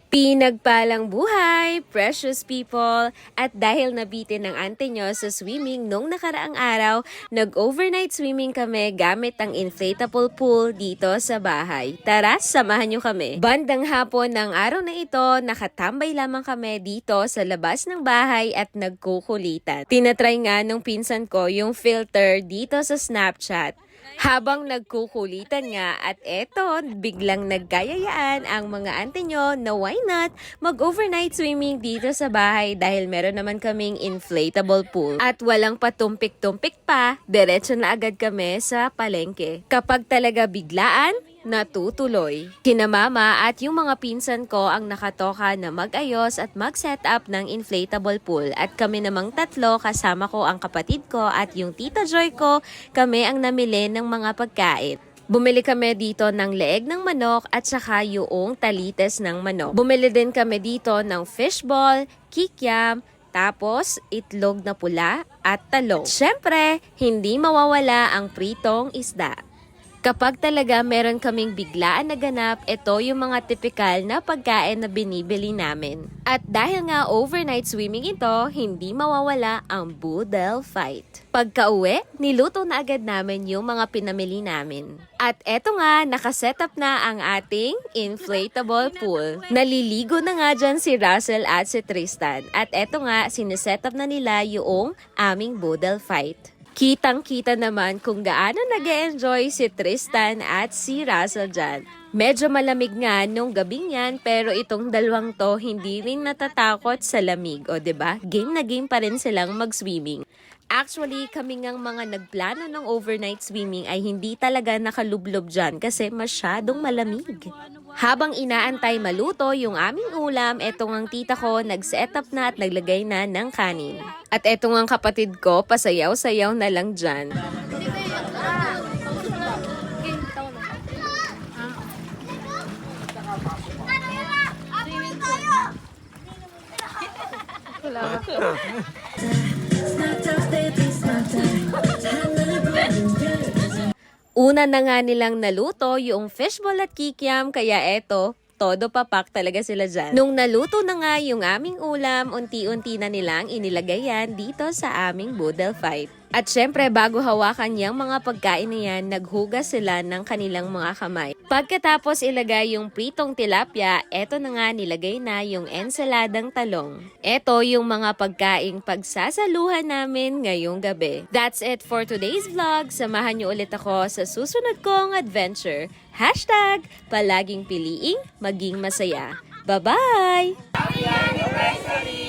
Pinagpalang buhay, precious people! At dahil nabitin ng ante nyo sa swimming nung nakaraang araw, nag-overnight swimming kami gamit ang inflatable pool dito sa bahay. Tara, samahan nyo kami. Bandang hapon ng araw na ito, nakatambay lamang kami dito sa labas ng bahay at nagkukulitan. Tinatry nga nung pinsan ko yung filter dito sa Snapchat. Habang nagkukulitan nga at eto, biglang nagkayayaan ang mga ante nyo na why not mag-overnight swimming dito sa bahay dahil meron naman kaming inflatable pool. At walang patumpik-tumpik pa, diretso na agad kami sa palengke. Kapag talaga biglaan, natutuloy. Kina mama at yung mga pinsan ko ang nakatoka na mag-ayos at mag-set up ng inflatable pool at kami namang tatlo kasama ko ang kapatid ko at yung tita Joy ko, kami ang namili ng mga pagkain. Bumili kami dito ng leeg ng manok at saka yung talites ng manok. Bumili din kami dito ng fishball, kikiam, tapos itlog na pula at talong. At syempre, hindi mawawala ang pritong isda. Kapag talaga meron kaming biglaan na ganap, ito yung mga tipikal na pagkain na binibili namin. At dahil nga overnight swimming ito, hindi mawawala ang boodle fight. Pagka-uwi, niluto na agad namin yung mga pinamili namin. At eto nga, nakasetup na ang ating inflatable pool. Naliligo na nga dyan si Russell at si Tristan. At eto nga, sinesetup na nila yung aming boodle fight. Kitang-kita naman kung gaano nag-e-enjoy si Tristan at si Russell dyan. Medyo malamig nga nung gabing yan, pero itong dalawang to hindi rin natatakot sa lamig. O 'di ba? Game na game pa rin silang mag-swimming. Actually, kami ngang mga nagplano ng overnight swimming ay hindi talaga nakalublob dyan kasi masyadong malamig. Habang inaantay maluto yung aming ulam, etong ang tita ko nag-set up na at naglagay na ng kanin. At etong ang kapatid ko, pasayaw-sayaw na lang dyan. Una na nga nilang naluto yung fishball at kikiam, kaya eto, todo papak talaga sila dyan. Nung naluto na nga yung aming ulam, unti-unti na nilang inilagay yan dito sa aming boodle fight. At syempre, bago hawakan yung mga pagkain na yan, naghugas sila ng kanilang mga kamay. Pagkatapos ilagay yung pritong tilapia, eto na nga nilagay na yung ensaladang talong. Eto yung mga pagkaing pagsasaluhan namin ngayong gabi. That's it for today's vlog. Samahan niyo ulit ako sa susunod kong adventure. #palaging piliing maging masaya. Bye-bye! Happy anniversary!